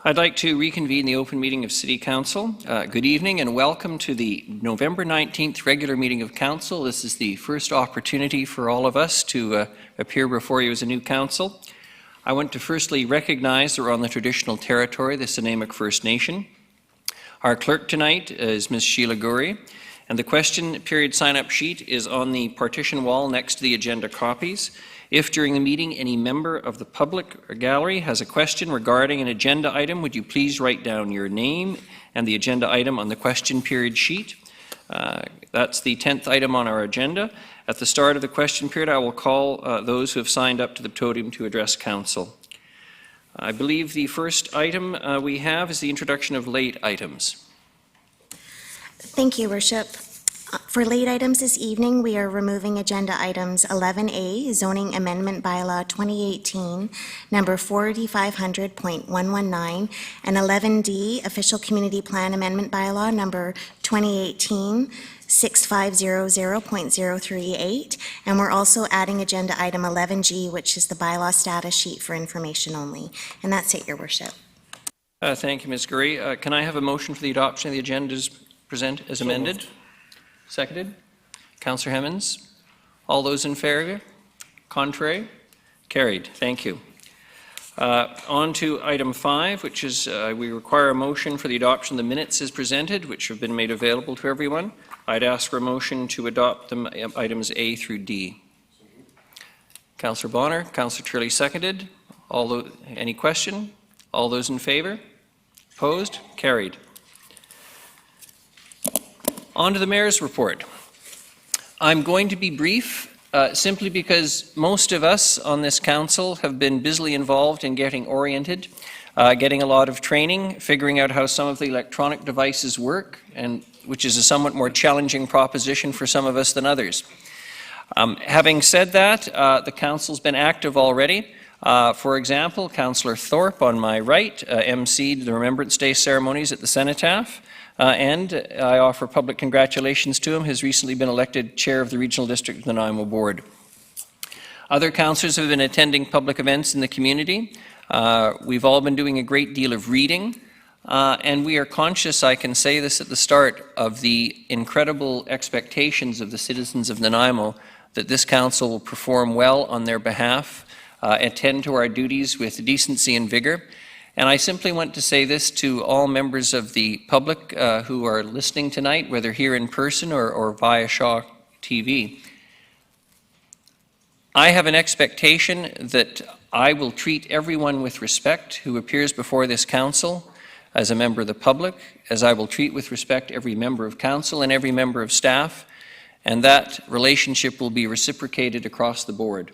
I'd like to reconvene the open meeting of City Council. Good evening and welcome to the November 19th regular meeting of Council. This is the first opportunity for all of us to appear before you as a new council. I want to firstly recognize that we're on the traditional territory, the Snuneymuxw First Nation. Our clerk tonight is Ms. Sheila Goury, and the question period sign-up sheet is on the partition wall next to the agenda copies. If during the meeting any member of the public or gallery has a question regarding an agenda item, would you please write down your name and the agenda item on the question period sheet. That's the 10th item on our agenda. At the start of the question period, I will call those who have signed up to the podium to address Council. I believe the first item we have is the introduction of late items. Thank you, Worship. For late items this evening, we are removing agenda items 11A, Zoning Amendment Bylaw 2018, number 4500.119, and 11D, Official Community Plan Amendment Bylaw number 2018, 6500.038, and we're also adding agenda item 11G, which is the bylaw status sheet for information only. And that's it, Your Worship. Thank you, Ms. Goury. Can I have a motion for the adoption of the agenda as amended? Seconded. Councillor Hemmens. All those in favour? Contrary? Carried. Thank you. On to item 5, which is we require a motion for the adoption of the minutes as presented, which have been made available to everyone. I'd ask for a motion to adopt them, items A through D. Councillor Bonner. Councillor Turley seconded. Any question? All those in favour? Opposed? Carried. On to the Mayor's report. I'm going to be brief simply because most of us on this council have been busily involved in getting oriented, getting a lot of training, figuring out how some of the electronic devices work, and which is a somewhat more challenging proposition for some of us than others. Having said that, the council's been active already. For example, Councillor Thorpe on my right emceed the Remembrance Day ceremonies at the Cenotaph. And I offer public congratulations to him. He has recently been elected chair of the Regional District of the Nanaimo Board. Other councillors have been attending public events in the community. We've all been doing a great deal of reading. And we are conscious, I can say this at the start, of the incredible expectations of the citizens of Nanaimo that this council will perform well on their behalf, attend to our duties with decency and vigour. And I simply want to say this to all members of the public who are listening tonight, whether here in person or via Shaw TV. I have an expectation that I will treat everyone with respect who appears before this council as a member of the public, as I will treat with respect every member of council and every member of staff, and that relationship will be reciprocated across the board.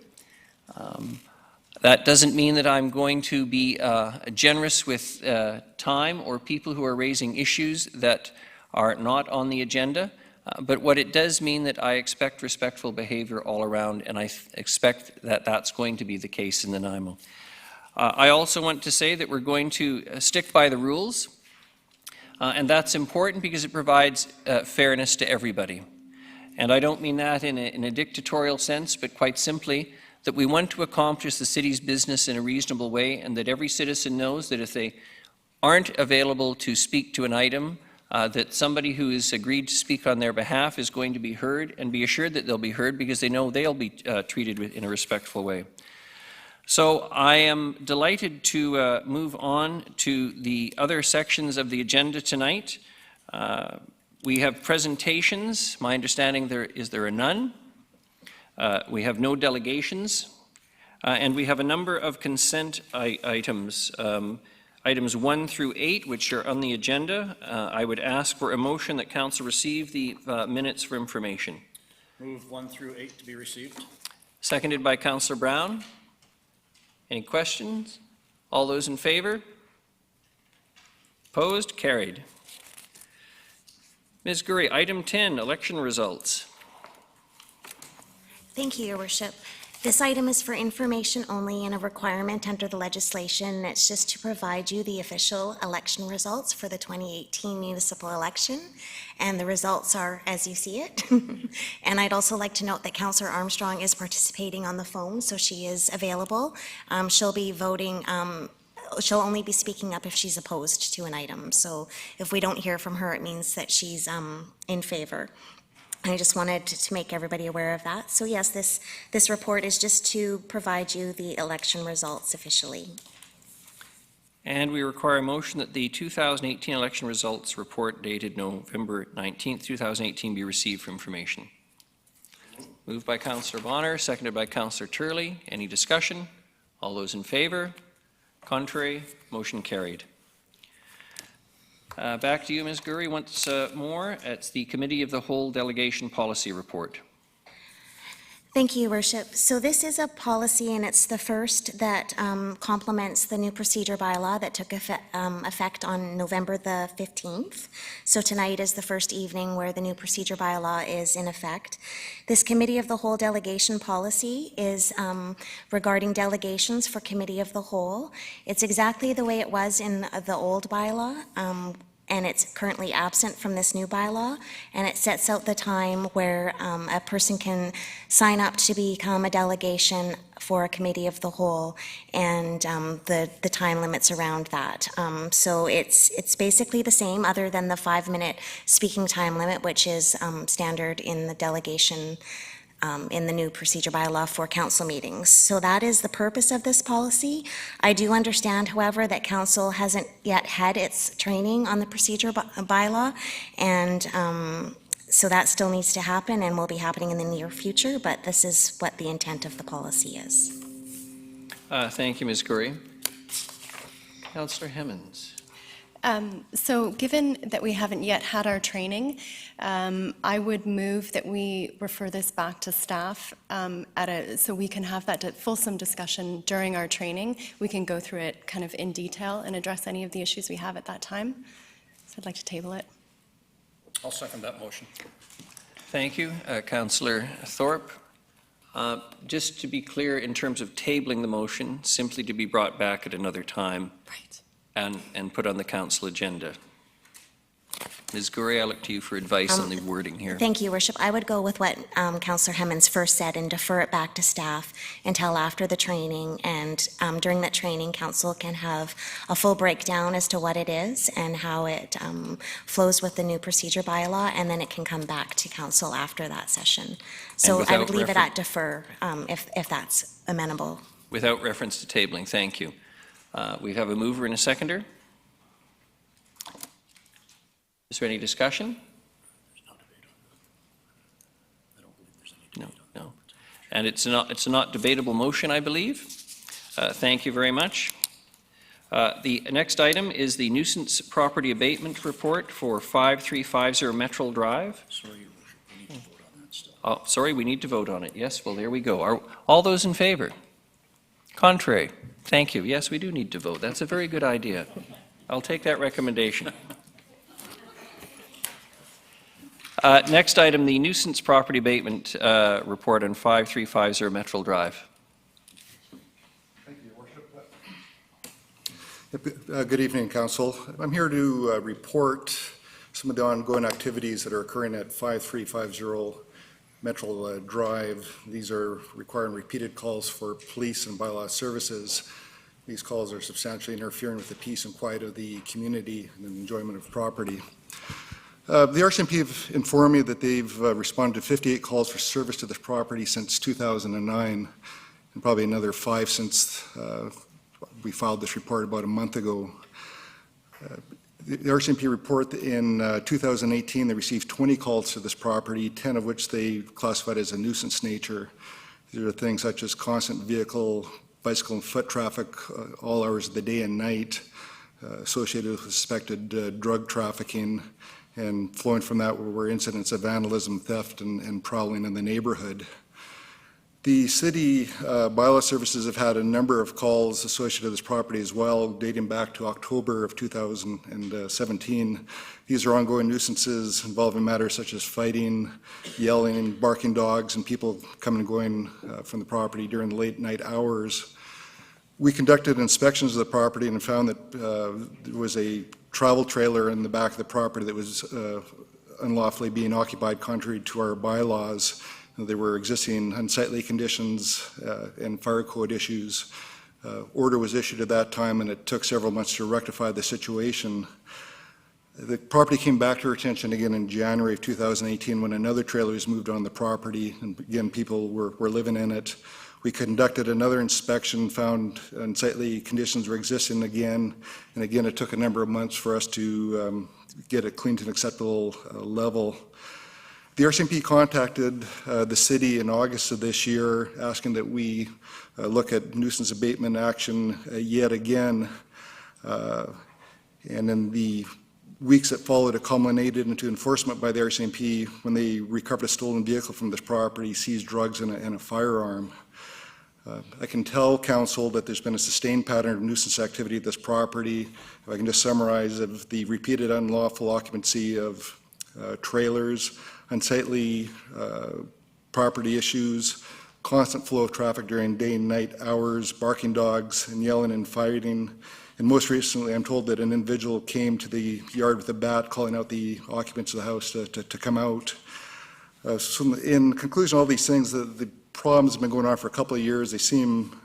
That doesn't mean that I'm going to be generous with time or people who are raising issues that are not on the agenda, but what it does mean that I expect respectful behavior all around, and I expect that that's going to be the case in Nanaimo. I also want to say that we're going to stick by the rules, and that's important because it provides fairness to everybody. And I don't mean that in a dictatorial sense, but quite simply that we want to accomplish the city's business in a reasonable way, and that every citizen knows that if they aren't available to speak to an item, that somebody who has agreed to speak on their behalf is going to be heard, and be assured that they'll be heard because they know they'll be treated in a respectful way. So I am delighted to move on to the other sections of the agenda tonight. We have presentations. My understanding there are none. We have no delegations, and we have a number of consent items, items 1 through 8, which are on the agenda. I would ask for a motion that Council receive the minutes for information. Move 1 through 8 to be received. Seconded by Councillor Brown. Any questions? All those in favour? Opposed? Carried. Ms. Goury, item 10, election results. Thank you, Your Worship. This item is for information only and a requirement under the legislation. It's just to provide you the official election results for the 2018 municipal election, and the results are as you see it. And I'd also like to note that Councillor Armstrong is participating on the phone, so she is available. She'll be voting she'll only be speaking up if she's opposed to an item. So if we don't hear from her, it means that she's in favor. I just wanted to make everybody aware of that. So yes, this report is just to provide you the election results officially. And we require a motion that the 2018 election results report dated November 19th, 2018 be received for information. Moved by Councillor Bonner, seconded by Councillor Turley. Any discussion? All those in favor? Contrary? Motion carried. Back to you, Ms. Gurry, once more. It's the Committee of the Whole Delegation Policy Report. Thank you, Your Worship. So this is a policy, and it's the first that complements the new procedure bylaw that took effect on November the 15th. So tonight is the first evening where the new procedure bylaw is in effect. This Committee of the Whole delegation policy is regarding delegations for Committee of the Whole. It's exactly the way it was in the old bylaw. And it's currently absent from this new bylaw, and it sets out the time where a person can sign up to become a delegation for a committee of the whole, and the time limits around that. So it's basically the same, other than the 5-minute speaking time limit, which is standard in the delegation in the new procedure bylaw for council meetings. So that is the purpose of this policy. I do understand, however, that council hasn't yet had its training on the procedure bylaw, and so that still needs to happen and will be happening in the near future, but this is what the intent of the policy is. Thank you, Ms. Gurry. Councillor Hemmons. So given that we haven't yet had our training, I would move that we refer this back to staff so we can have that fulsome discussion during our training. We can go through it kind of in detail and address any of the issues we have at that time. So I'd like to table it. I'll second that motion. Thank you, Councillor Thorpe. Just to be clear, in terms of tabling the motion, simply to be brought back at another time. Right. And put on the council agenda. Ms. Gurry, I look to you for advice on the wording here. Thank you, Your Worship. I would go with what Councillor Hemmons first said and defer it back to staff until after the training. And during that training, council can have a full breakdown as to what it is and how it flows with the new procedure bylaw, and then it can come back to council after that session. So I would leave it at defer if that's amenable. Without reference to tabling, thank you. We have a mover and a seconder. Is there any discussion? No. And it's a not debatable motion, I believe. Thank you very much. The next item is the nuisance property abatement report for 5350 Metro Drive. Sorry, Your Worship, we need to vote on that still. Oh, sorry, we need to vote on it. Yes, well, there we go. Are all those in favor? Contrary? Thank you. Yes, we do need to vote. That's a very good idea. I'll take that recommendation. Next item, the nuisance property abatement report on 5350 Metro Drive. Thank you, Your Worship. Good evening, Council. I'm here to report some of the ongoing activities that are occurring at 5350 Metro Drive. These are requiring repeated calls for police and bylaw services. These calls are substantially interfering with the peace and quiet of the community and the enjoyment of property. The RCMP have informed me that they've responded to 58 calls for service to this property since 2009, and probably another 5 since we filed this report about a month ago. The RCMP report that in 2018 they received 20 calls to this property, 10 of which they classified as a nuisance nature. These are things such as constant vehicle, bicycle and foot traffic all hours of the day and night, associated with suspected drug trafficking, and flowing from that were incidents of vandalism, theft, and prowling in the neighborhood. The city bylaw services have had a number of calls associated with this property as well, dating back to October of 2017. These are ongoing nuisances involving matters such as fighting, yelling, barking dogs, and people coming and going from the property during the late night hours. We conducted inspections of the property and found that there was a travel trailer in the back of the property that was unlawfully being occupied contrary to our bylaws. There were existing unsightly conditions and fire code issues order was issued at that time, and it took several months to rectify the situation. The property came back to our attention again in January of 2018 when another trailer was moved on the property, and again, people were living in it. We conducted another inspection, found unsightly conditions were existing again, and again, it took a number of months for us to get it cleaned to an acceptable level. The RCMP contacted the city in August of this year, asking that we look at nuisance abatement action yet again. And in the weeks that followed, it culminated into enforcement by the RCMP when they recovered a stolen vehicle from this property, seized drugs and a firearm. I can tell council that there's been a sustained pattern of nuisance activity at this property. If I can just summarize, of the repeated unlawful occupancy of trailers, unsightly property issues, constant flow of traffic during day and night hours, barking dogs and yelling and fighting. And most recently, I'm told that an individual came to the yard with a bat calling out the occupants of the house to come out. So in conclusion, all these things, the problems have been going on for a couple of years. They seem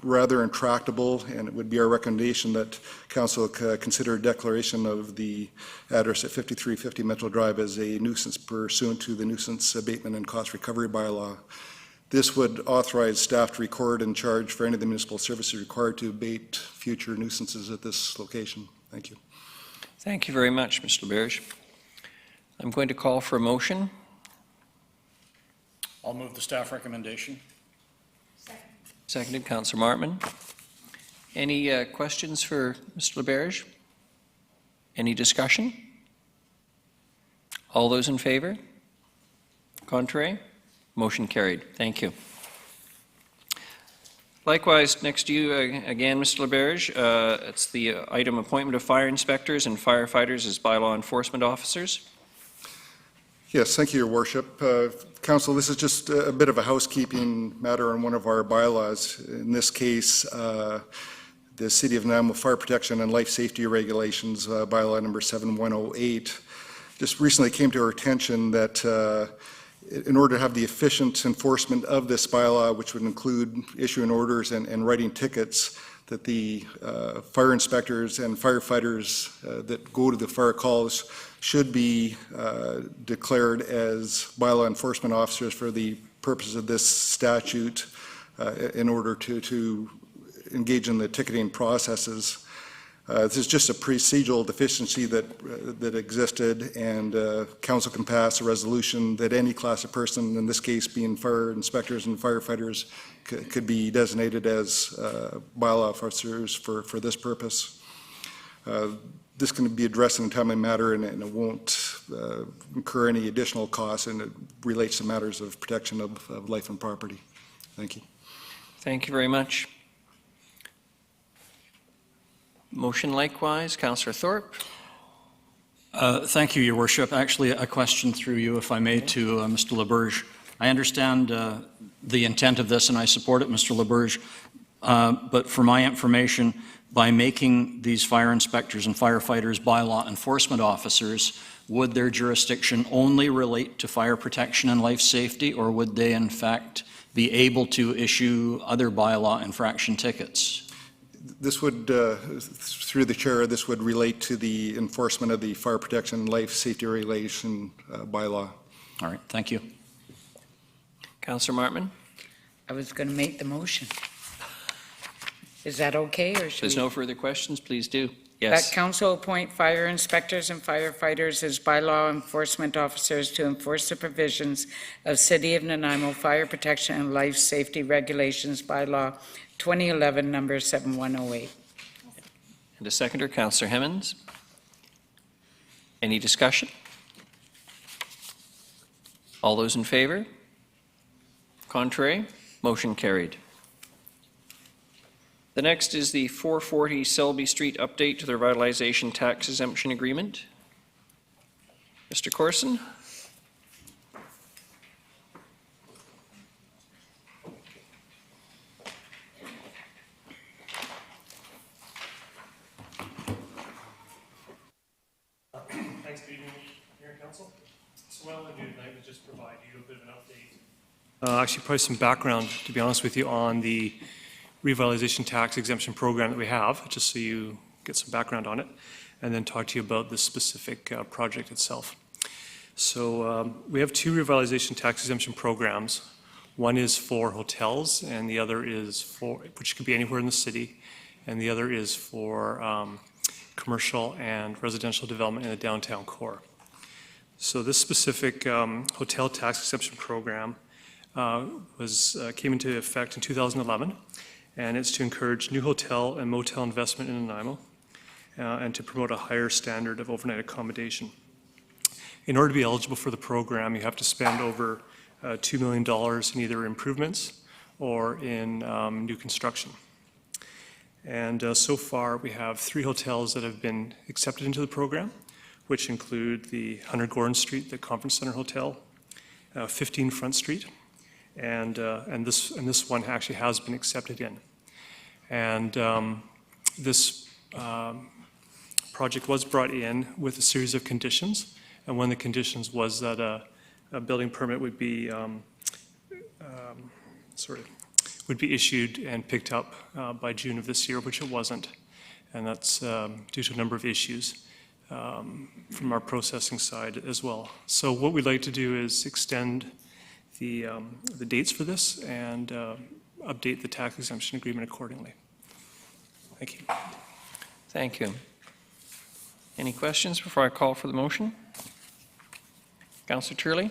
rather intractable, and it would be our recommendation that council consider a declaration of the address at 5350 Metro Drive as a nuisance pursuant to the nuisance abatement and cost recovery bylaw. This would authorize staff to record and charge for any of the municipal services required to abate future nuisances at this location. Thank you. Thank you very much, Mr. LeBerge. I'm going to call for a motion. I'll move the staff recommendation. Seconded, Councillor Martman. Any questions for Mr. LeBerge? Any discussion? All those in favor? Contrary? Motion carried. Thank you. Likewise, next to you again, Mr. LeBerge, it's the item appointment of fire inspectors and firefighters as bylaw enforcement officers. Yes, thank you, Your Worship. Council, this is just a bit of a housekeeping matter on one of our bylaws. In this case, the City of Nanaimo Fire Protection and Life Safety Regulations, bylaw number 7108, just recently came to our attention that in order to have the efficient enforcement of this bylaw, which would include issuing orders and writing tickets, that the fire inspectors and firefighters that go to the fire calls should be declared as bylaw enforcement officers for the purposes of this statute in order to engage in the ticketing processes. This is just a procedural deficiency that existed, and council can pass a resolution that any class of person, in this case being fire inspectors and firefighters, could be designated as bylaw officers for this purpose. This can be addressed in a timely manner, and it won't incur any additional costs, and it relates to matters of protection of life and property. Thank you. Thank you very much. Motion likewise, Councillor Thorpe. Thank you, Your Worship. Actually, a question through you, if I may, to Mr. LeBerge. I understand the intent of this, and I support it, Mr. LeBerge. But for my information, by making these fire inspectors and firefighters bylaw enforcement officers, would their jurisdiction only relate to fire protection and life safety, or would they, in fact, be able to issue other bylaw infraction tickets? This would, through the chair, this would relate to the enforcement of the fire protection and life safety regulation bylaw. All right, thank you. Councillor Martman. I was going to make the motion. Is that okay, or If should there's we? no further questions, please do. That Yes. council appoint fire inspectors and firefighters as bylaw enforcement officers to enforce the provisions of City of Nanaimo Fire Protection and Life Safety Regulations bylaw 2011, number 7108. And a seconder, Councillor Hemmens. Any discussion? All those in favor? Contrary? Motion carried. The next is the 440 Selby Street update to the revitalization tax exemption agreement. Mr. Corson? Thanks, good evening, Mayor and Council. So what I want to do tonight is just provide you a bit of an update. Actually, probably some background, to be honest with you, on the revitalization tax exemption program that we have, just so you get some background on it, and then talk to you about the specific project itself. So we have two revitalization tax exemption programs. One is for hotels, and the other is for, which could be anywhere in the city, and the other is for commercial and residential development in the downtown core. So this specific hotel tax exemption program came into effect in 2011, and it's to encourage new hotel and motel investment in Nanaimo and to promote a higher standard of overnight accommodation. In order to be eligible for the program, you have to spend over $2 million in either improvements or in new construction. And so far, we have 3 hotels that have been accepted into the program, which include the 100 Gordon Street, the Conference Center Hotel, 15 Front Street, and this one actually has been accepted in. And this project was brought in with a series of conditions, and one of the conditions was that a building permit would be would be issued and picked up by June of this year, which it wasn't, and that's due to a number of issues from our processing side as well. So what we'd like to do is extend the dates for this and update the tax exemption agreement accordingly. Thank you. Thank you. Any questions before I call for the motion? Councillor Turley?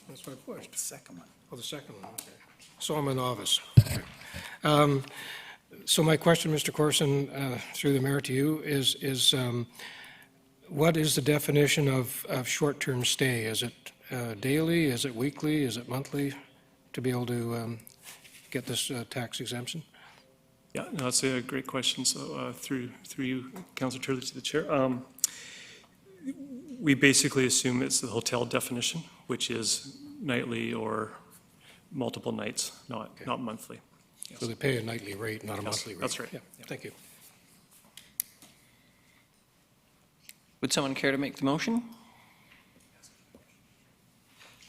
That's what I pushed. The second one. Oh, the second one, okay. So I'm a novice. So my question, Mr. Corson, through the mayor to you, is what is the definition of short-term stay? Is it daily, is it weekly, is it monthly, to be able to get this tax exemption? Yeah, no, that's a great question. So through you, Councillor Turley, to the chair. We basically assume it's the hotel definition, which is nightly or multiple nights, not monthly. Yes. So they pay a nightly rate, not a monthly rate? That's right. Yeah, thank you. Would someone care to make the motion?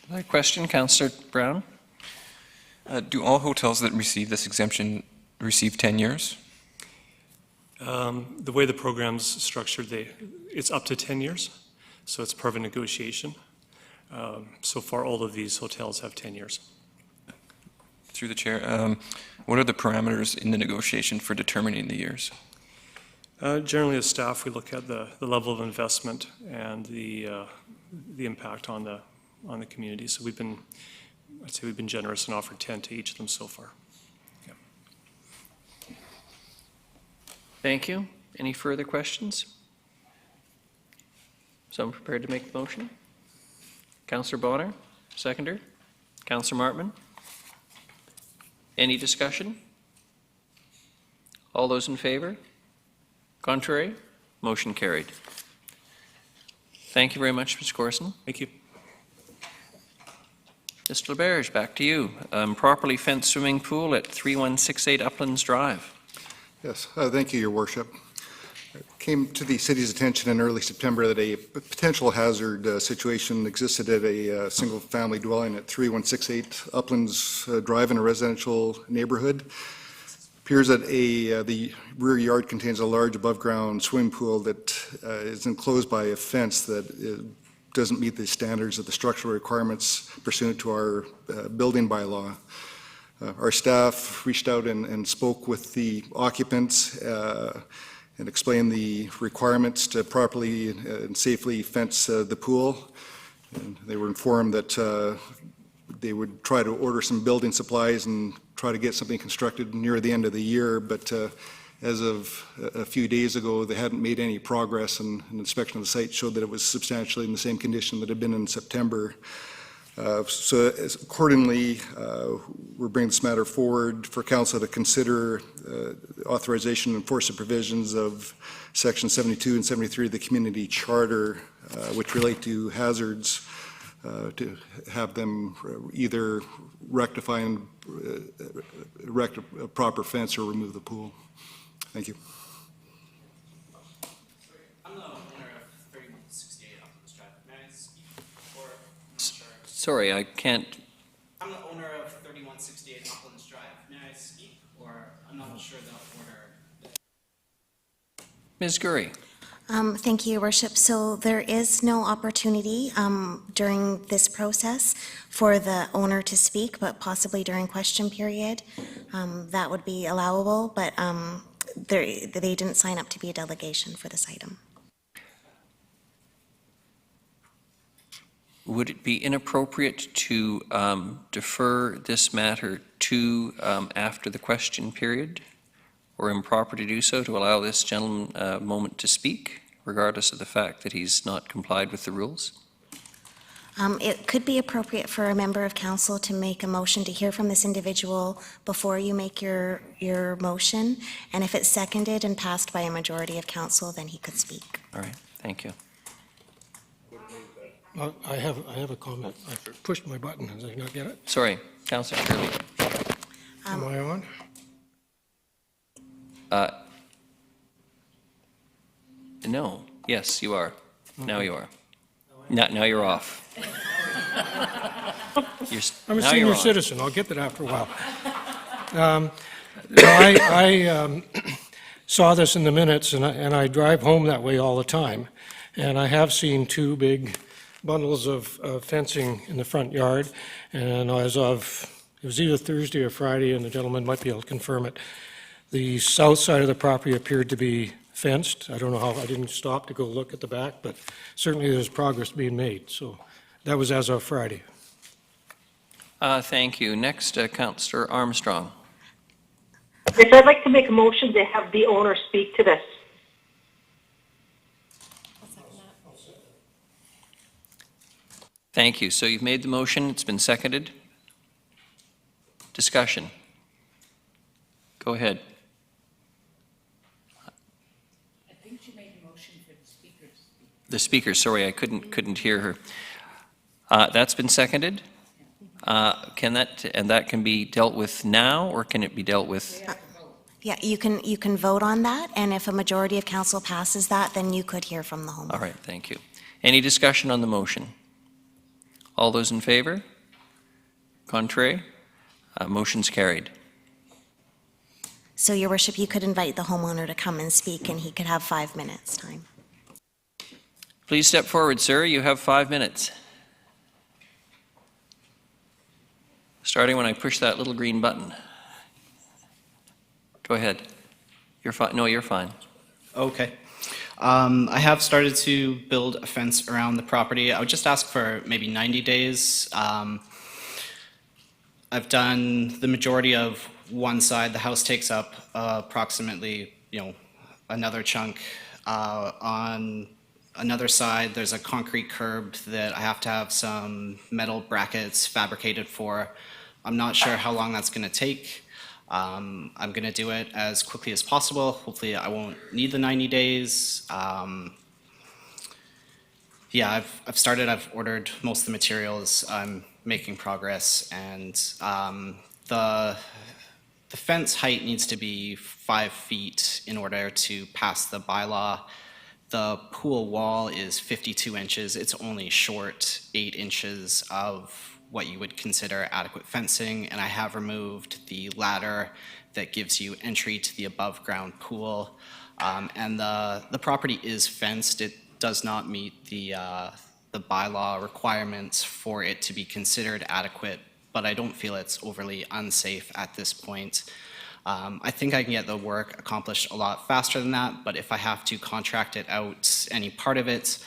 Another question, Councillor Brown? Do all hotels that receive this exemption receive 10 years? The way the program's structured, it's up to 10 years, so it's part of a negotiation. So far, all of these hotels have 10 years. Through the chair, what are the parameters in the negotiation for determining the years? Generally, as staff, we look at the level of investment and the impact on the community. So I'd say we've been generous and offered 10 to each of them so far. Yeah. Thank you. Any further questions? Someone prepared to make the motion? Councillor Bonner, seconder. Councillor Martman. Any discussion? All those in favor? Contrary? Motion carried. Thank you very much, Mr. Corson. Thank you. Mr. LeBerge, back to you. Properly fenced swimming pool at 3168 Uplands Drive. Yes, thank you, Your Worship. It came to the city's attention in early September that a potential hazard situation existed at a single-family dwelling at 3168 Uplands Drive in a residential neighborhood. Appears that the rear yard contains a large above-ground swimming pool that is enclosed by a fence that doesn't meet the standards of the structural requirements pursuant to our building bylaw. Our staff reached out and spoke with the occupants and explained the requirements to properly and safely fence the pool. And they were informed that they would try to order some building supplies and try to get something constructed near the end of the year, but as of a few days ago, they hadn't made any progress, and an inspection of the site showed that it was substantially in the same condition that it had been in September. So accordingly, we're bringing this matter forward for council to consider authorization and enforce the provisions of Section 72 and 73 of the Community Charter, which relate to hazards, to have them either rectify and erect a proper fence or remove the pool. Thank you. I'm the owner of 3168 Uplands Drive. May I speak? Sorry, I can't. I'm the owner of 3168 Uplands Drive. May I speak, or I'm not sure the order? Ms. Gurry. Thank you, Your Worship. So there is no opportunity during this process for the owner to speak, but possibly during question period, that would be allowable, but they didn't sign up to be a delegation for this item. Would it be inappropriate to defer this matter to after the question period, or improper to do so, to allow this gentleman a moment to speak, regardless of the fact that he's not complied with the rules? It could be appropriate for a member of council to make a motion to hear from this individual before you make your motion, and if it's seconded and passed by a majority of council, then he could speak. All right, thank you. I have a comment. I pushed my button. Did I not get it? Sorry, Councillor Shirley. Am I on? No, yes, you are. Now you are. Now you're off. I'm a now senior you're on. citizen. I'll get that after a while. I saw this in the minutes, and I drive home that way all the time. And I have seen two big bundles of fencing in the front yard. And as of, it was either Thursday or Friday, and the gentleman might be able to confirm it, the south side of the property appeared to be fenced. I don't know how, I didn't stop to go look at the back, but certainly there's progress being made. So that was as of Friday. Thank you. Next, Councillor Armstrong. Yes, I'd like to make a motion to have the owner speak to this. Thank you. So you've made the motion. It's been seconded. Discussion. Go ahead. I think she made a motion for the speaker to speak. The speaker, sorry, I couldn't hear her. That's been seconded. Can that can be dealt with now, or can it be dealt with? Yeah, you can vote on that, and if a majority of council passes that, then you could hear from the homeowner. All right, thank you. Any discussion on the motion? All those in favor? Contrary? Motion's carried. So, Your Worship, you could invite the homeowner to come and speak, and he could have 5 minutes' time. Please step forward, sir. You have 5 minutes. Starting when I push that little green button. Go ahead. You're fine. No, you're fine. Okay. I have started to build a fence around the property. I would just ask for maybe 90 days. I've done the majority of one side. The house takes up approximately, another chunk. On another side, there's a concrete curb that I have to have some metal brackets fabricated for. I'm not sure how long that's going to take. I'm going to do it as quickly as possible. Hopefully I won't need the 90 days. Yeah, I've started. I've ordered most of the materials. I'm making progress, and the fence height needs to be 5 feet in order to pass the bylaw. The pool wall is 52 inches. It's only short 8 inches of what you would consider adequate fencing, and I have removed the ladder that gives you entry to the above ground pool. And the property is fenced. It does not meet the bylaw requirements for it to be considered adequate, but I don't feel it's overly unsafe at this point. I think I can get the work accomplished a lot faster than that, but if I have to contract it out, any part of it,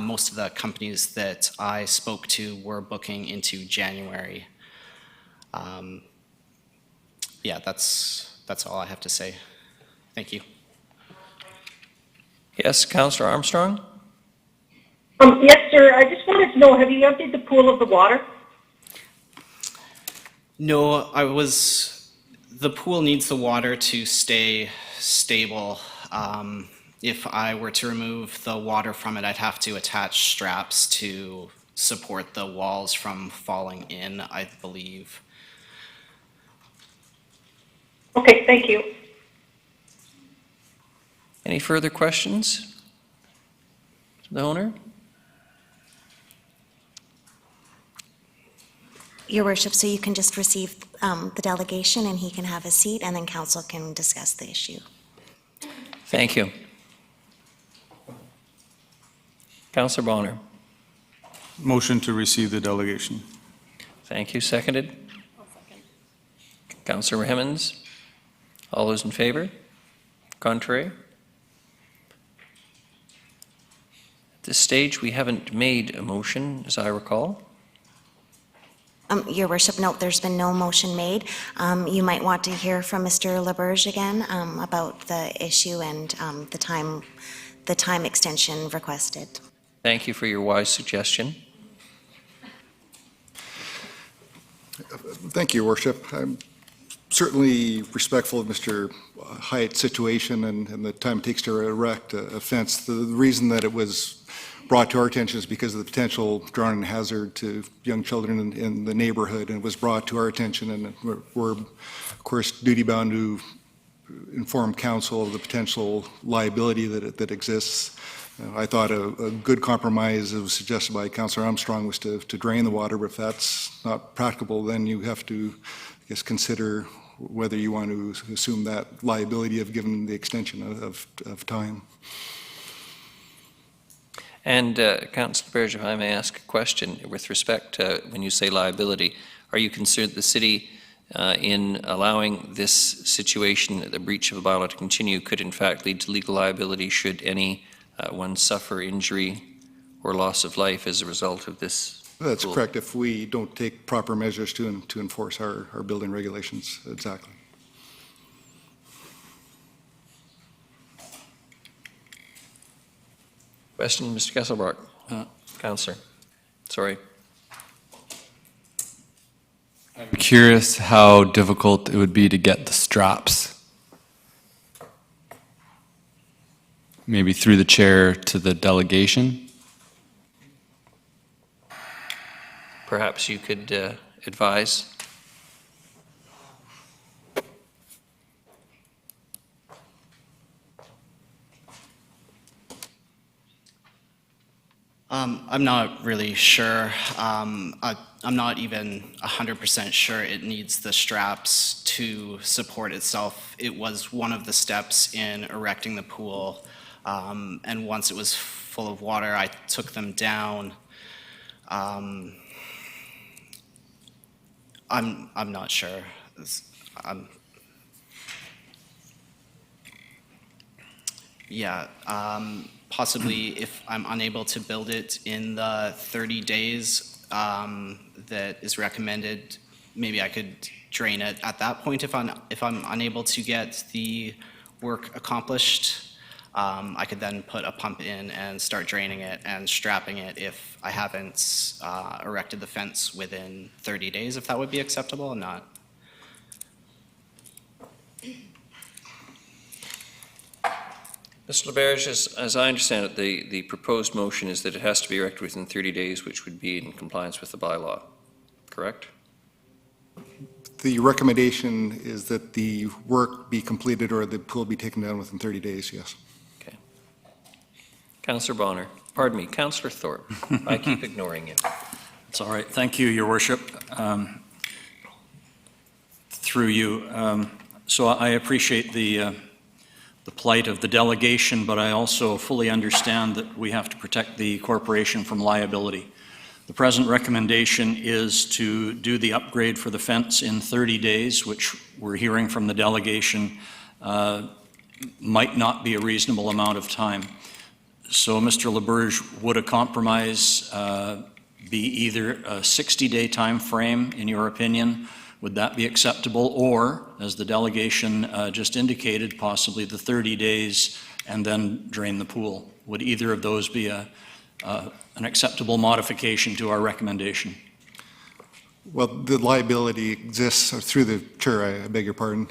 most of the companies that I spoke to were booking into January. Yeah, that's all I have to say. Thank you. Yes, Councillor Armstrong? Yes, sir. I just wanted to know, have you emptied the pool of the water? No, the pool needs the water to stay stable. If I were to remove the water from it, I'd have to attach straps to support the walls from falling in, I believe. Okay, thank you. Any further questions? The owner? Your Worship, so you can just receive the delegation and he can have a seat and then council can discuss the issue. Thank you. Councillor Bonner. Motion to receive the delegation. Thank you. Seconded? Councillor Hemmons. All those in favor? Contrary? At this stage, we haven't made a motion, as I recall. Your Worship, no, there's been no motion made. You might want to hear from Mr. LaBerge again about the issue and the time extension requested. Thank you for your wise suggestion. Thank you, Your Worship. I'm certainly respectful of Mr. Hyatt's situation and the time it takes to erect a fence. The reason that it was brought to our attention is because of the potential drowning hazard to young children in the neighborhood, and it was brought to our attention, and we're of course duty-bound to inform council of the potential liability that exists. I thought a good compromise, as was suggested by Councillor Armstrong, was to drain the water, but if that's not practicable, then you have to, I guess, consider whether you want to assume that liability of given the extension of time. And Councillor Berge, if I may ask a question with respect to when you say liability, are you concerned the city in allowing this situation, the breach of a bylaw to continue, could in fact lead to legal liability should any one suffer injury or loss of life as a result of this? That's rule? correct, if we don't take proper measures to enforce our building regulations, exactly. Question, Mr. Kesselbrock. Councillor. Sorry. I'm curious how difficult it would be to get the straps. Maybe through the chair to the delegation? Perhaps you could advise. I'm not really sure. I'm not even 100% sure it needs the straps to support itself. It was one of the steps in erecting the pool, and once it was full of water, I took them down. I'm not sure. Possibly if I'm unable to build it in the 30 days that is recommended, maybe I could drain it at that point if I'm unable to get the work accomplished. I could then put a pump in and start draining it and strapping it if I haven't erected the fence within 30 days, if that would be acceptable or not. Mr. LaBerge, as I understand it, the proposed motion is that it has to be erected within 30 days, which would be in compliance with the bylaw, correct? The recommendation is that the work be completed or the pool be taken down within 30 days, yes. Okay. Councillor Bonner, pardon me, Councillor Thorpe, I keep ignoring you. It's all right. Thank you, Your Worship. Through you. So I appreciate the plight of the delegation, but I also fully understand that we have to protect the corporation from liability. The present recommendation is to do the upgrade for the fence in 30 days, which we're hearing from the delegation might not be a reasonable amount of time. So, Mr. LaBerge, would a compromise be either a 60-day time frame, in your opinion? Would that be acceptable? Or, as the delegation just indicated, possibly the 30 days and then drain the pool? Would either of those be an acceptable modification to our recommendation? Well, the liability exists, through the chair, I beg your pardon.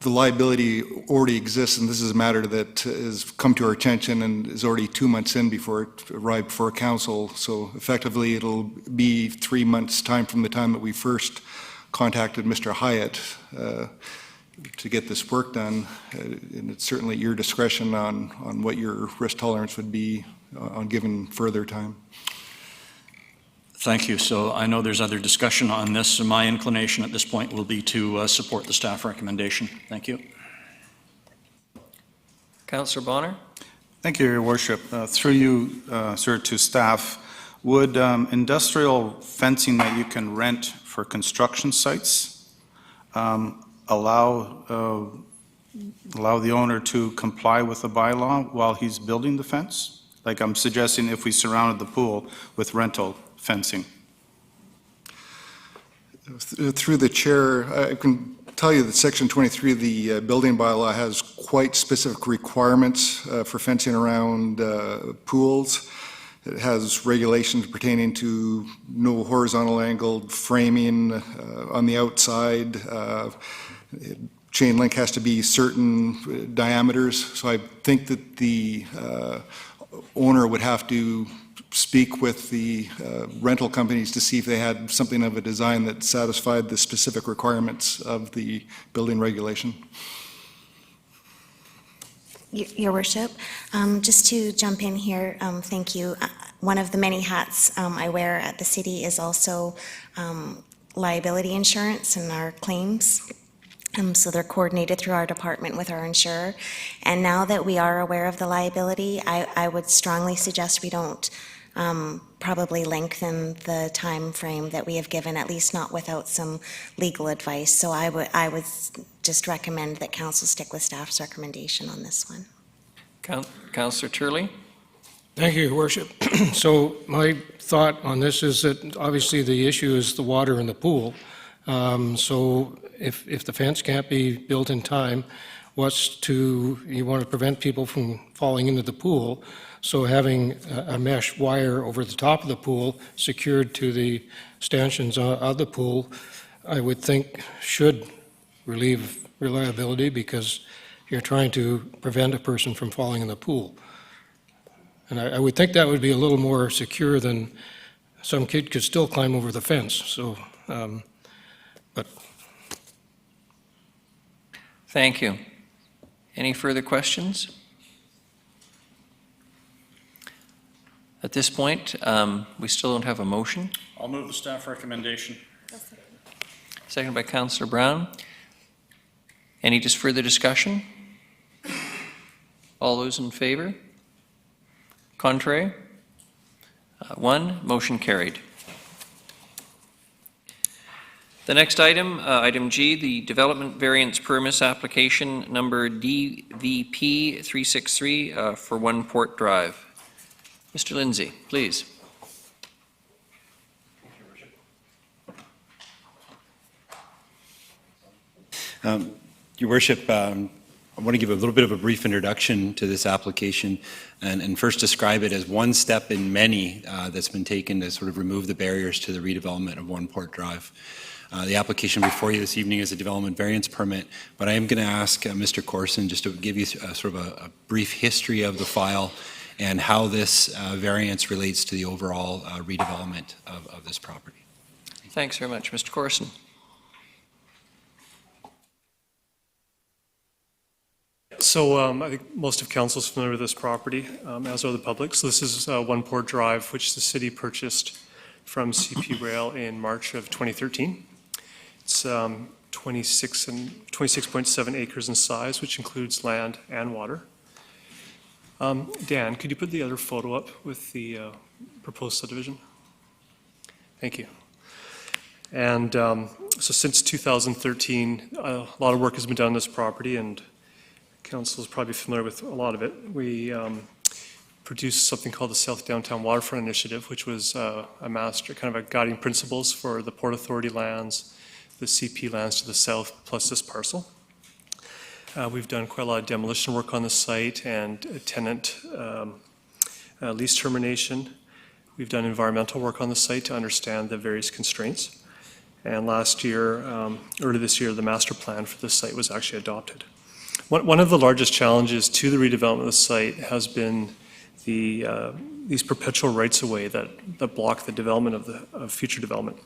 The liability already exists, and this is a matter that has come to our attention and is already 2 months in before it arrived before council. So effectively, it'll be 3 months' time from the time that we first contacted Mr. Hyatt to get this work done. And it's certainly your discretion on what your risk tolerance would be on given further time. Thank you. So I know there's other discussion on this, so my inclination at this point will be to support the staff recommendation. Thank you. Councillor Bonner? Thank you, Your Worship. Through you, sir, to staff, would industrial fencing that you can rent for construction sites allow the owner to comply with the bylaw while he's building the fence? Like I'm suggesting if we surrounded the pool with rental fencing. Through the chair, I can tell you that Section 23 of the building bylaw has quite specific requirements for fencing around pools. It has regulations pertaining to no horizontal angled framing on the outside. Chain link has to be certain diameters. So I think that the owner would have to speak with the rental companies to see if they had something of a design that satisfied the specific requirements of the building regulation. Your Worship, just to jump in here, thank you. One of the many hats I wear at the city is also liability insurance and our claims. So they're coordinated through our department with our insurer. And now that we are aware of the liability, I would strongly suggest we don't probably lengthen the time frame that we have given, at least not without some legal advice. So I would just recommend that council stick with staff's recommendation on this one. Councillor Turley? Thank you, Your Worship. So my thought on this is that obviously the issue is the water in the pool. So if the fence can't be built in time, you want to prevent people from falling into the pool. So having a mesh wire over the top of the pool secured to the stanchions of the pool, I would think should relieve reliability because you're trying to prevent a person from falling in the pool. And I would think that would be a little more secure than some kid could still climb over the fence. So, but. Thank you. Any further questions? At this point, we still don't have a motion. I'll move the staff recommendation. Seconded by Councillor Brown. Any just further discussion? All those in favor? Contrary? One, motion carried. The next item, item G, the Development Variance Permit Application number DVP 363 for One Port Drive. Mr. Lindsay, please. Your Worship, I want to give a little bit of a brief introduction to this application and first describe it as one step in many that's been taken to sort of remove the barriers to the redevelopment of One Port Drive. The application before you this evening is a development variance permit, but I am going to ask Mr. Corson just to give you sort of a brief history of the file and how this variance relates to the overall redevelopment of this property. Thanks very much. Mr. Corson. So I think most of council is familiar with this property, as are the public. So this is One Port Drive, which the city purchased from CP Rail in March of 2013. It's 26.7 acres in size, which includes land and water. Dan, could you put the other photo up with the proposed subdivision? Thank you. And so since 2013, a lot of work has been done on this property, and council is probably familiar with a lot of it. We produced something called the South Downtown Waterfront Initiative, which was a master, kind of a guiding principles for the Port Authority lands, the CP lands to the south, plus this parcel. We've done quite a lot of demolition work on the site and tenant lease termination. We've done environmental work on the site to understand the various constraints. And last year, early this year, the master plan for the site was actually adopted. One of the largest challenges to the redevelopment of the site has been these perpetual rights-of-way that block the development of future development.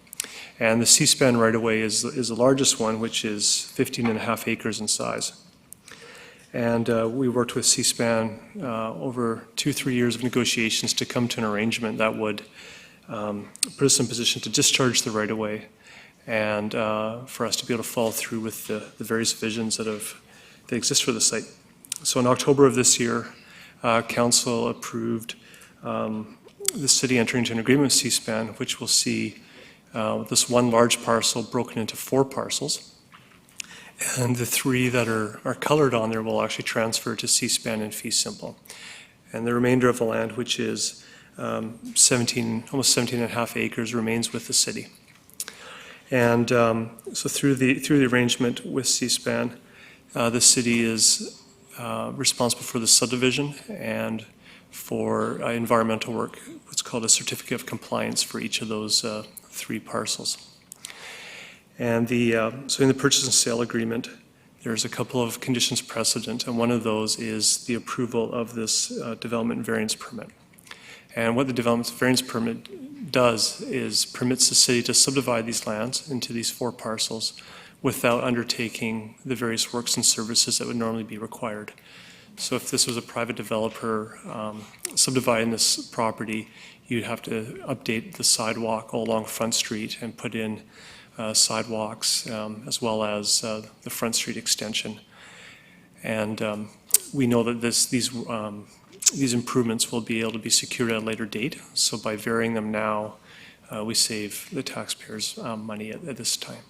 And the C-span right-of-way is the largest one, which is 15.5 acres in size. And we worked with C-span over 2-3 years of negotiations to come to an arrangement that would put us in position to discharge the right-of-way and for us to be able to follow through with the various visions that exist for the site. So in October of this year, Council approved the city entering into an agreement with C-SPAN, which will see this one large parcel broken into 4 parcels. And the 3 that are colored on there will actually transfer to C-SPAN and fee simple. And the remainder of the land, which is almost 17 and a half acres, remains with the city. And so through the arrangement with C-SPAN, the city is responsible for the subdivision and for environmental work, what's called a certificate of compliance for each of those 3 parcels. And so in the purchase and sale agreement, there's a couple of conditions precedent, and one of those is the approval of this development variance permit. And what the development variance permit does is permits the city to subdivide these lands into these 4 parcels without undertaking the various works and services that would normally be required. So if this was a private developer subdividing this property, you'd have to update the sidewalk all along Front Street and put in sidewalks as well as the Front Street extension. And we know that these improvements will be able to be secured at a later date. So by varying them now, we save the taxpayers money at this time.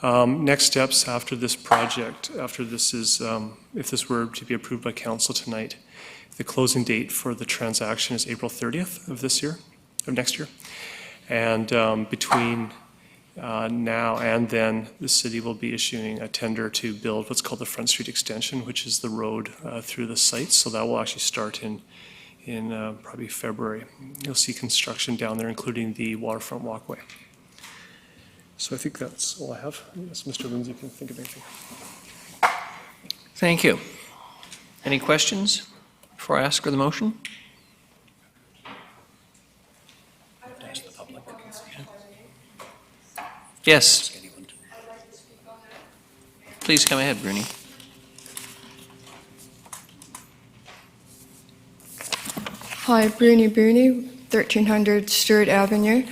Next steps after this project, after this is, if this were to be approved by council tonight, the closing date for the transaction is April 30th of this year, of next year. And between now and then, the city will be issuing a tender to build what's called the Front Street Extension, which is the road through the site. So that will actually start in probably February. You'll see construction down there, including the waterfront walkway. So I think that's all I have. Unless Mr. Lindsay can think of anything. Thank you. Any questions before I ask for the motion? Yes. Please come ahead, Bruni. Hi, Bruni, 1300 Stewart Avenue.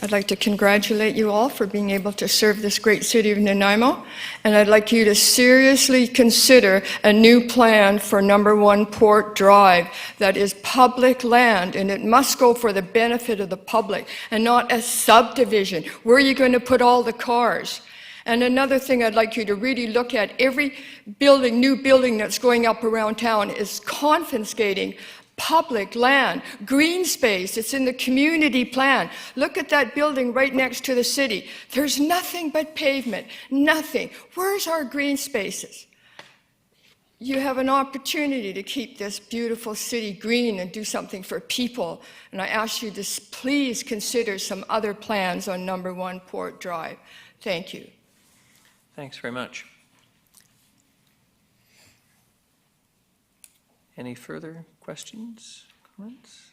I'd like to congratulate you all for being able to serve this great city of Nanaimo, and I'd like you to seriously consider a new plan for number 1 Port Drive that is public land, and it must go for the benefit of the public and not a subdivision. Where are you going to put all the cars? And another thing I'd like you to really look at, every building, new building that's going up around town is confiscating public land, green space. It's in the community plan. Look at that building right next to the city. There's nothing but pavement, nothing. Where's our green spaces? You have an opportunity to keep this beautiful city green and do something for people. And I ask you to please consider some other plans on number 1 Port Drive. Thank you. Thanks very much. Any further questions, comments?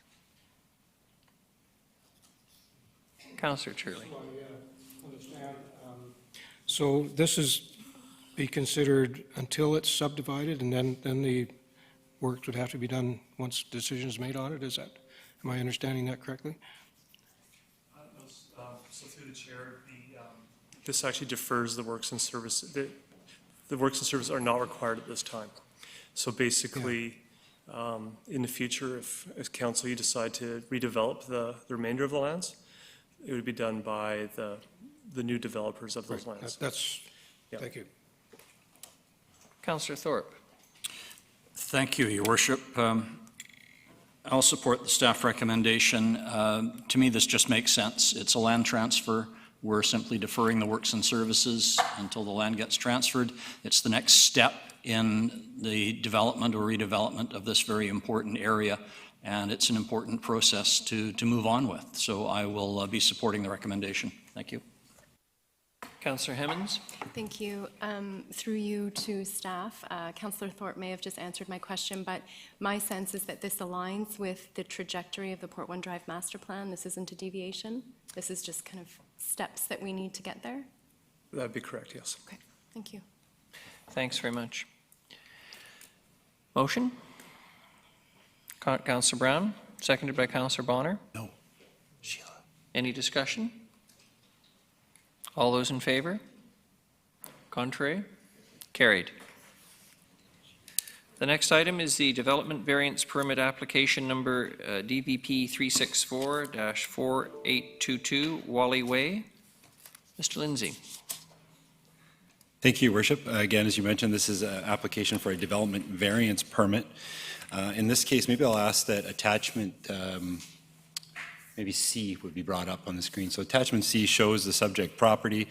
Councillor Turley. So this is be considered until it's subdivided, and then the work would have to be done once decision is made on it? Is that, am I understanding that correctly? So through the chair, this actually defers the works and services. The works and services are not required at this time. So basically, in the future, if as council you decide to redevelop the remainder of the lands, it would be done by the new developers of those lands. That's, yeah. Thank you. Councillor Thorpe. Thank you, Your Worship. I'll support the staff recommendation. To me, this just makes sense. It's a land transfer. We're simply deferring the works and services until the land gets transferred. It's the next step in the development or redevelopment of this very important area, and it's an important process to move on with. So I will be supporting the recommendation. Thank you. Councillor Hemmons. Thank you. Through you to staff, Councillor Thorpe may have just answered my question, but my sense is that this aligns with the trajectory of the Port 1 Drive Master Plan. This isn't a deviation. This is just kind of steps that we need to get there. That'd be correct, yes. Okay, thank you. Thanks very much. Motion? Councillor Brown, seconded by Councillor Bonner. No. Any discussion? All those in favor? Contrary? Carried. The next item is the development variance permit application number DVP 364-4822 Wally Way. Mr. Lindsay. Thank you, Your Worship. Again, as you mentioned, this is an application for a development variance permit. In this case, maybe I'll ask that attachment, maybe C would be brought up on the screen. So attachment C shows the subject property.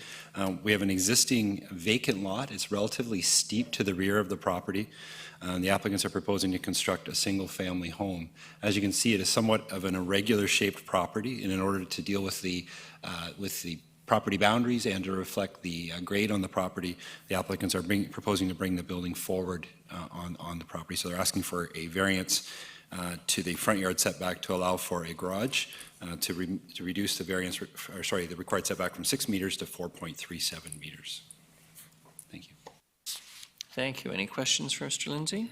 We have an existing vacant lot. It's relatively steep to the rear of the property. The applicants are proposing to construct a single-family home. As you can see, it is somewhat of an irregular shaped property, and in order to deal with the property boundaries and to reflect the grade on the property, the applicants are proposing to bring the building forward on the property. So they're asking for a variance to the front yard setback to allow for a garage to reduce the variance, or sorry, the required setback from 6 meters to 4.37 meters. Thank you. Thank you. Any questions for Mr. Lindsay?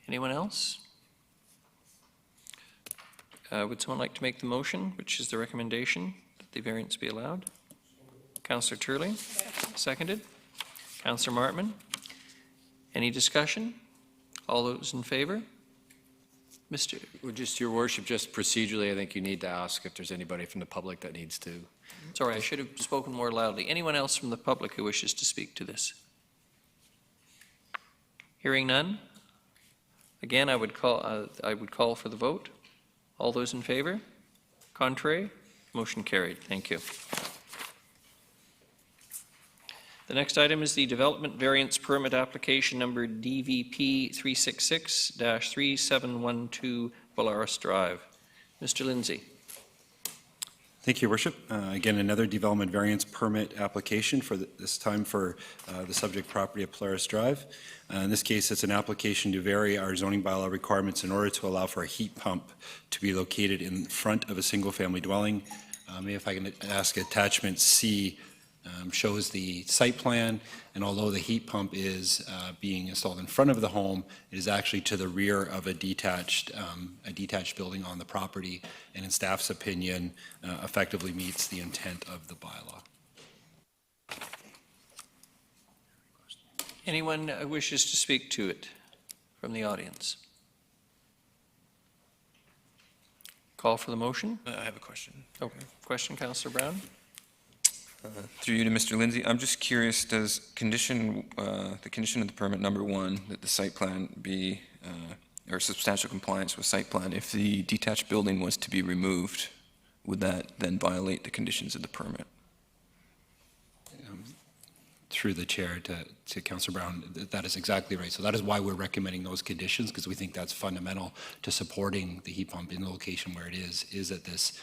Anyone else? Would someone like to make the motion, which is the recommendation that the variance be allowed? Councillor Turley, seconded. Councillor Martman. Any discussion? All those in favor? Mr. Well, just, Your Worship, just procedurally, I think you need to ask if there's anybody from the public that needs to. Sorry, I should have spoken more loudly. Anyone else from the public who wishes to speak to this? Hearing none? Again, I would call for the vote. All those in favor? Contrary? Motion carried. Thank you. The next item is the development variance permit application number DVP 366-3712 Volaris Drive. Mr. Lindsay. Thank you, Your Worship. Again, another development variance permit application for this time for the subject property at Polaris Drive. In this case, it's an application to vary our zoning bylaw requirements in order to allow for a heat pump to be located in front of a single-family dwelling. Maybe if I can ask attachment C shows the site plan, and although the heat pump is being installed in front of the home, it is actually to the rear of a detached building on the property, and in staff's opinion, effectively meets the intent of the bylaw. Anyone wishes to speak to it from the audience? Call for the motion? I have a question. Okay. Question, Councillor Brown? Through you to Mr. Lindsay, I'm just curious, does the condition of the permit number 1, that the site plan be, or substantial compliance with site plan, if the detached building was to be removed, would that then violate the conditions of the permit? Through the chair to Councillor Brown, that is exactly right. So that is why we're recommending those conditions, because we think that's fundamental to supporting the heat pump in the location where it is that this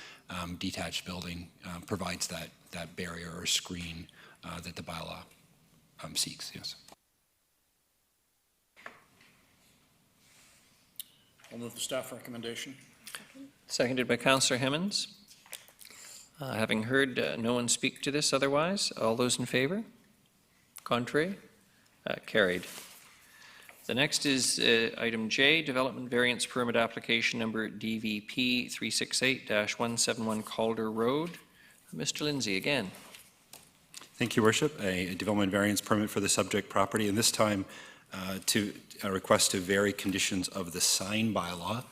detached building provides that barrier or screen that the bylaw seeks, yes. I'll move the staff recommendation. Seconded by Councillor Hemmons. Having heard no one speak to this otherwise, all those in favor? Contrary? Carried. The next is item J, development variance permit application number DVP 368-171 Calder Road. Mr. Lindsay again. Thank you, Worship. A development variance permit for the subject property, and this time to a request to vary conditions of the sign bylaw.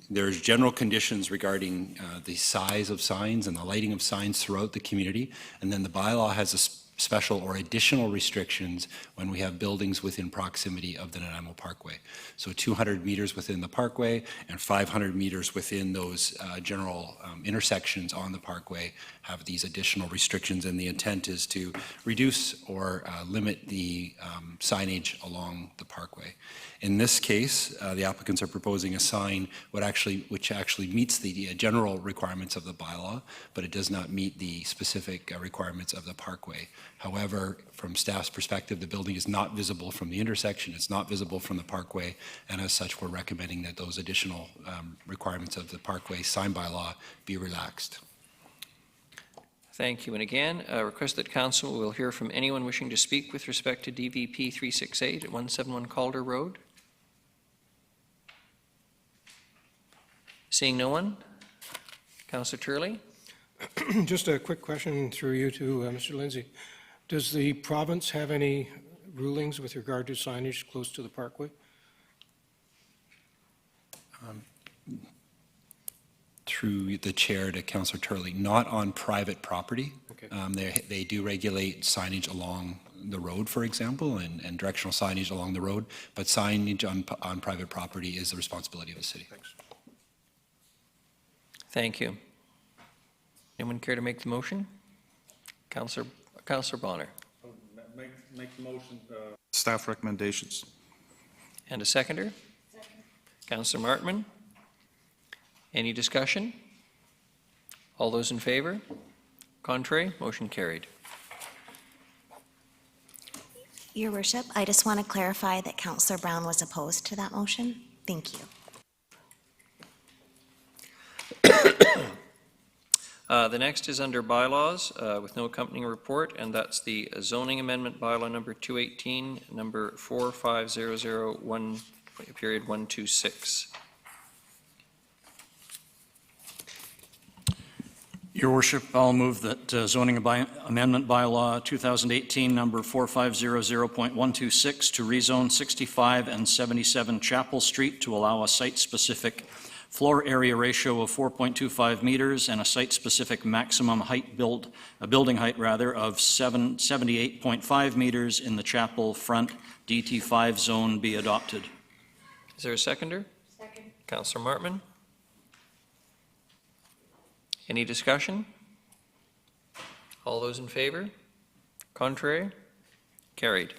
There's general conditions regarding the size of signs and the lighting of signs throughout the community, and then the bylaw has a special or additional restrictions when we have buildings within proximity of the Nanaimo Parkway. So 200 meters within the parkway and 500 meters within those general intersections on the parkway have these additional restrictions, and the intent is to reduce or limit the signage along the parkway. In this case, the applicants are proposing a sign which actually meets the general requirements of the bylaw, but it does not meet the specific requirements of the parkway. However, from staff's perspective, the building is not visible from the intersection, it's not visible from the parkway, and as such, we're recommending that those additional requirements of the parkway sign bylaw be relaxed. Thank you. And again, a request that Council will hear from anyone wishing to speak with respect to DVP 368 at 171 Calder Road. Seeing no one? Councillor Turley? Just a quick question through you to Mr. Lindsay. Does the province have any rulings with regard to signage close to the parkway? Through the chair to Councillor Turley, not on private property. Okay. They do regulate signage along the road, for example, and directional signage along the road, but signage on private property is the responsibility of the city. Thanks. Thank you. Anyone care to make the motion? Councillor Bonner. Make the motion. Staff recommendations. And a seconder? Second. Councillor Martman? Any discussion? All those in favor? Contrary? Motion carried. Your Worship, I just want to clarify that Councillor Brown was opposed to that motion. Thank you. The next is under bylaws with no accompanying report, and that's the zoning amendment bylaw number 218, number 45001, period 126. Your Worship, I'll move that zoning amendment bylaw 2018 number 4500.126 to rezone 65 and 77 Chapel Street to allow a site-specific floor area ratio of 4.25 meters and a site-specific maximum height building height of 78.5 meters in the chapel front DT5 zone be adopted. Is there a seconder? Second. Councillor Martman? Any discussion? All those in favor? Contrary? Carried.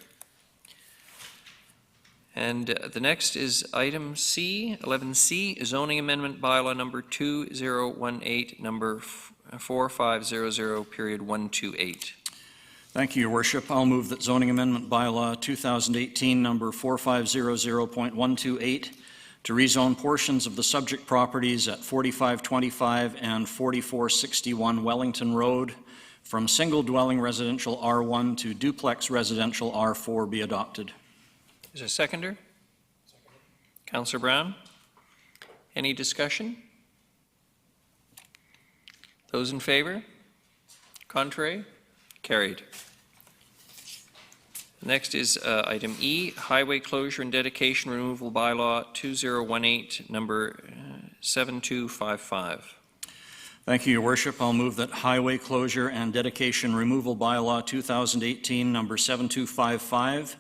And the next is item C, 11C, zoning amendment bylaw number 2018, number 4500, period 128. Thank you, Your Worship. I'll move that zoning amendment bylaw 2018 number 4500.128 to rezone portions of the subject properties at 4525 and 4461 Wellington Road from single-dwelling residential R1 to duplex residential R4 be adopted. Is there a seconder? Second. Councillor Brown? Any discussion? Those in favor? Contrary? Carried. Next is item E, highway closure and dedication removal bylaw 2018, number 7255. Thank you, Your Worship. I'll move that highway closure and dedication removal bylaw 2018 number 7255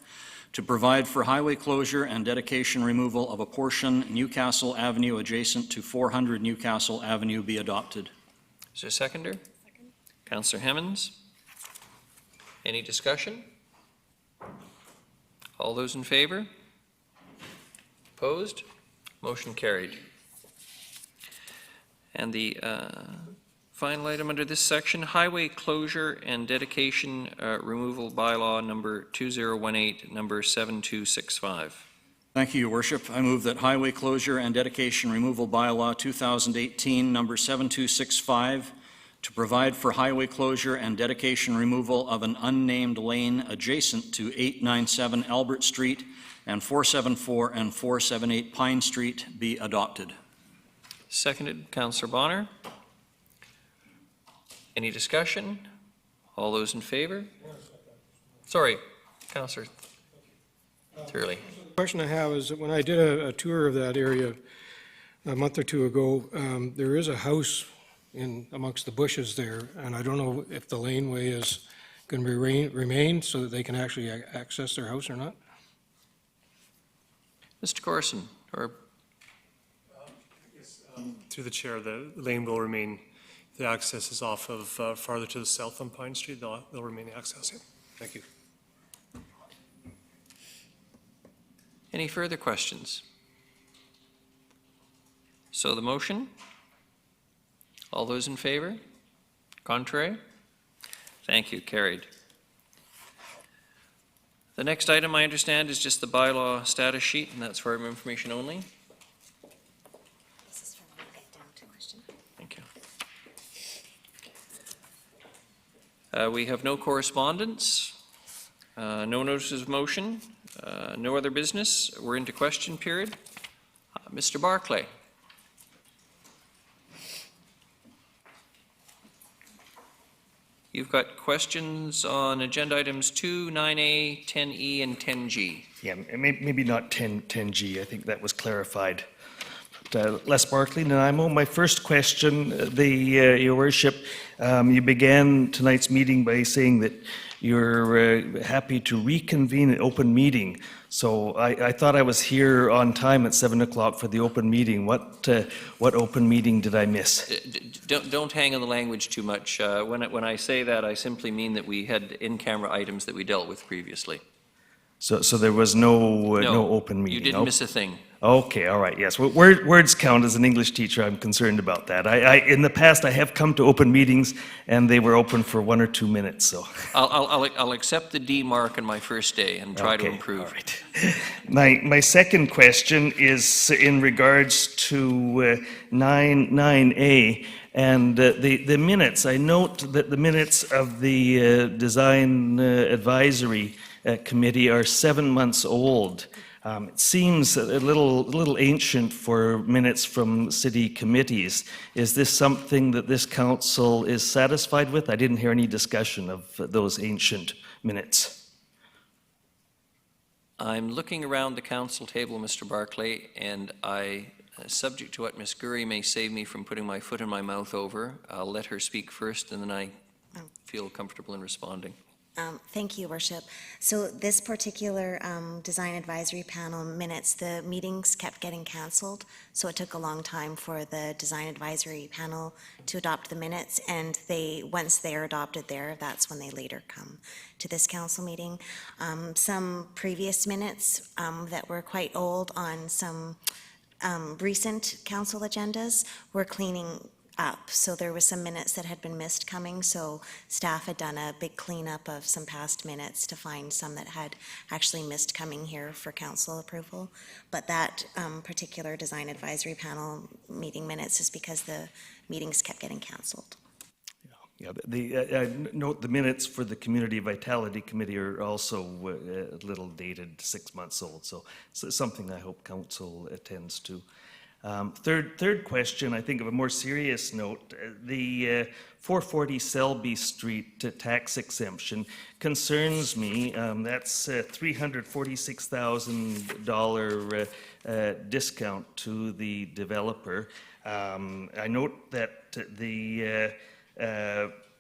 to provide for highway closure and dedication removal of a portion Newcastle Avenue adjacent to 400 Newcastle Avenue be adopted. Is there a seconder? Second. Councillor Hemmons? Any discussion? All those in favor? Opposed? Motion carried. And the final item under this section, highway closure and dedication removal bylaw number 2018, number 7265. Thank you, Your Worship. I move that highway closure and dedication removal bylaw 2018 number 7265 to provide for highway closure and dedication removal of an unnamed lane adjacent to 897 Albert Street and 474 and 478 Pine Street be adopted. Seconded, Councillor Bonner. Any discussion? All those in favor? Sorry, Councillor Turley. The question I have is that when I did a tour of that area a month or two ago, there is a house in amongst the bushes there, and I don't know if the laneway is going to remain so that they can actually access their house or not. Mr. Corson, or through the chair, the lane will remain. The access is off of farther to the south on Pine Street. They'll remain accessing. Thank you. any further questions? So the motion? All those in favor? Contrary? Thank you, carried. The next item, I understand, is just the bylaw status sheet, and that's for information only. This is from when we get down to question. Thank you. We have no correspondence, no notices of motion, no other business. We're into question period. Mr. Barclay. You've got questions on agenda items 2, 9A, 10E, and 10G. Yeah, maybe not 10G. I think that was clarified. Les Barkley, Nanaimo. My first question, Your Worship, you began tonight's meeting by saying that you're happy to reconvene an open meeting. So I thought I was here on time at 7 o'clock for the open meeting. What open meeting did I miss? Don't hang on the language too much. When I say that, I simply mean that we had in-camera items that we dealt with previously. So there was no open meeting? You didn't miss a thing. Okay, all right, yes. Well, words count. As an English teacher, I'm concerned about that. In the past, I have come to open meetings, and they were open for 1 or 2 minutes, so. I'll accept the D mark on my first day and try to improve. All right. My second question is in regards to 9A and the minutes. I note that the minutes of the Design Advisory Committee are 7 months old. It seems a little ancient for minutes from city committees. Is this something that this council is satisfied with? I didn't hear any discussion of those ancient minutes. I'm looking around the council table, Mr. Barclay, and subject to what Ms. Gurry may save me from putting my foot in my mouth over, I'll let her speak first, and then I feel comfortable in responding. Thank you, Worship. So this particular Design Advisory Panel minutes, the meetings kept getting canceled, so it took a long time for the Design Advisory Panel to adopt the minutes, and once they're adopted there, that's when they later come to this council meeting. Some previous minutes that were quite old on some recent council agendas were cleaning up. So there was some minutes that had been missed coming, so staff had done a big cleanup of some past minutes to find some that had actually missed coming here for council approval. But that particular Design Advisory Panel meeting minutes is because the meetings kept getting canceled. Yeah, note the minutes for the Community Vitality Committee are also a little dated, 6 months old, so something I hope council attends to. Third question, I think of a more serious note, the 440 Selby Street tax exemption concerns me. That's a $346,000 discount to the developer. I note that the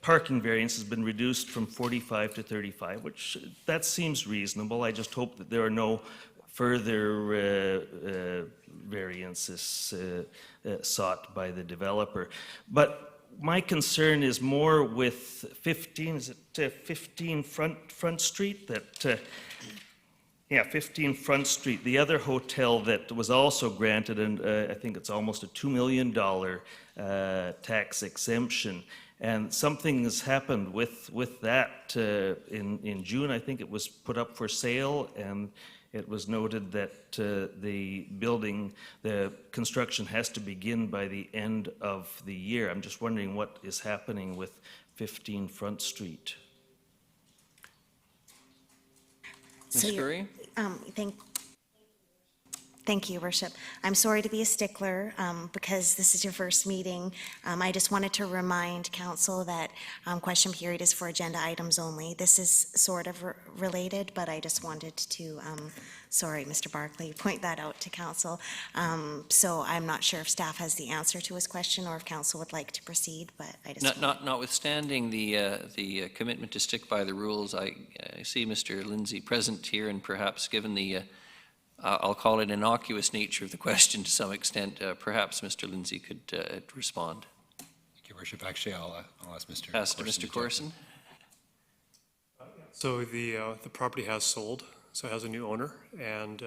parking variance has been reduced from 45 to 35, which that seems reasonable. I just hope that there are no further variances sought by the developer. But my concern is more with 15 Front Street? 15 Front Street, the other hotel that was also granted, and I think it's almost a $2 million tax exemption. And something has happened with that in June. I think it was put up for sale, and it was noted that the construction has to begin by the end of the year. I'm just wondering what is happening with 15 Front Street. Ms. Gurry? Thank you, Worship. I'm sorry to be a stickler because this is your first meeting. I just wanted to remind council that question period is for agenda items only. This is sort of related, but I just wanted to, sorry, Mr. Barclay, point that out to council. So I'm not sure if staff has the answer to his question or if council would like to proceed, but I just... Notwithstanding the commitment to stick by the rules, I see Mr. Lindsay present here, and perhaps given the I'll call it innocuous nature of the question to some extent. Perhaps Mr. Lindsay could respond. Thank you, Worship. Actually, I'll ask Mr. Mr. Corson. So the property has sold, so it has a new owner, and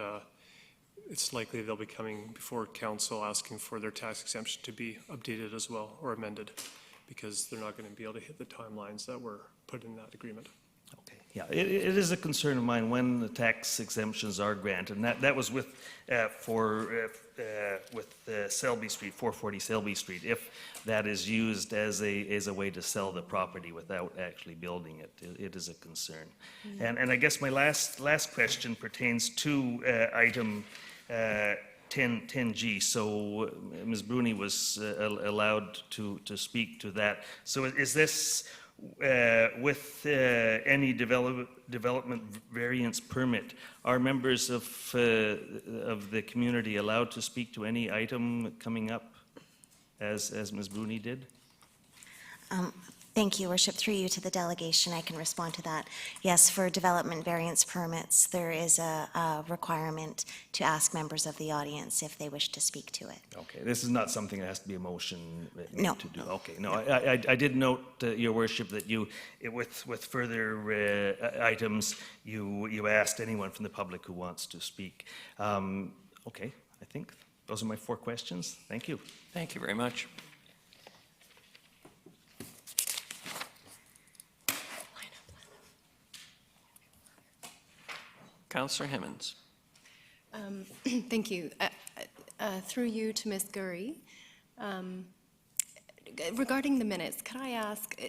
it's likely they'll be coming before council asking for their tax exemption to be updated as well, or amended, because they're not going to be able to hit the timelines that were put in that agreement. Okay. Yeah, it is a concern of mine when the tax exemptions are granted, and that was with Selby Street, 440 Selby Street. If that is used as a way to sell the property without actually building it, it is a concern. Mm-hmm. And I guess my last question pertains to item 10G. So Ms. Bruni was allowed to speak to that. So is this with any development variance permit, are members of the community allowed to speak to any item coming up, as Ms. Booney did? Thank you, Worship. Through you to the delegation, I can respond to that. Yes, for development variance permits, there is a requirement to ask members of the audience if they wish to speak to it. Okay, this is not something that has to be a motion No. to do. Okay, no, I did note, Your Worship, that with further items, you asked anyone from the public who wants to speak. Okay, I think those are my 4 questions. Thank you. Thank you very much. Councillor Hemmons. Thank you. Through you to Ms. Gurry. Regarding the minutes, could I ask,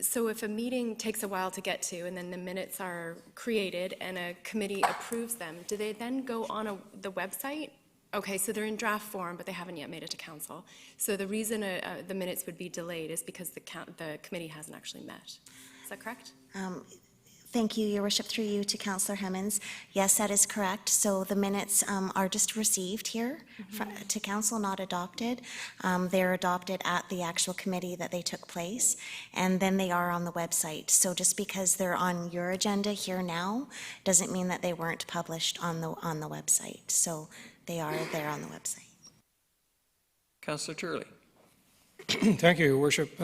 so if a meeting takes a while to get to and then the minutes are created and a committee approves them, do they then go on the website? Okay, so they're in draft form, but they haven't yet made it to council. So the reason the minutes would be delayed is because the committee hasn't actually met. Is that correct? Thank you, Your Worship. Through you to Councillor Hemmons. Yes, that is correct. So the minutes are just received here to council, not adopted. They're adopted at the actual committee that they took place, and then they are on the website. So just because they're on your agenda here now doesn't mean that they weren't published on the website. So they are there on the website. Councillor Turley. Thank you, Your Worship.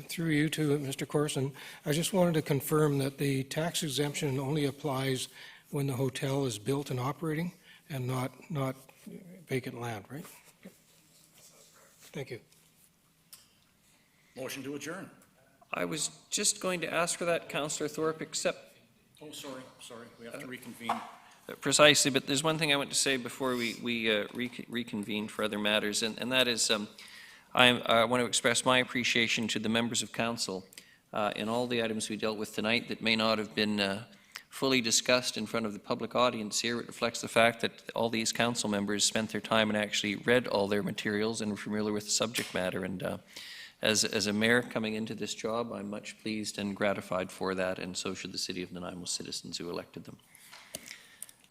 Through you to Mr. Corson, I just wanted to confirm that the tax exemption only applies when the hotel is built and operating and not vacant land, right? Thank you. Motion to adjourn. I was just going to ask for that, Councillor Thorpe, except Oh, sorry, we have to reconvene. precisely, but there's one thing I want to say before we reconvene for other matters, and that is I want to express my appreciation to the members of council in all the items we dealt with tonight that may not have been fully discussed in front of the public audience here. It reflects the fact that all these council members spent their time and actually read all their materials and were familiar with the subject matter. And as a mayor coming into this job, I'm much pleased and gratified for that, and so should the City of Nanaimo citizens who elected them.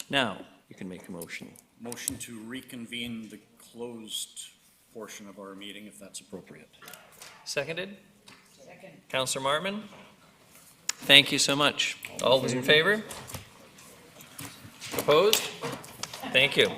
Now, you can make a motion. Motion to reconvene the closed portion of our meeting, if that's appropriate. Seconded? Second. Councillor Martman? Thank you so much. All those in favor? Opposed? Thank you.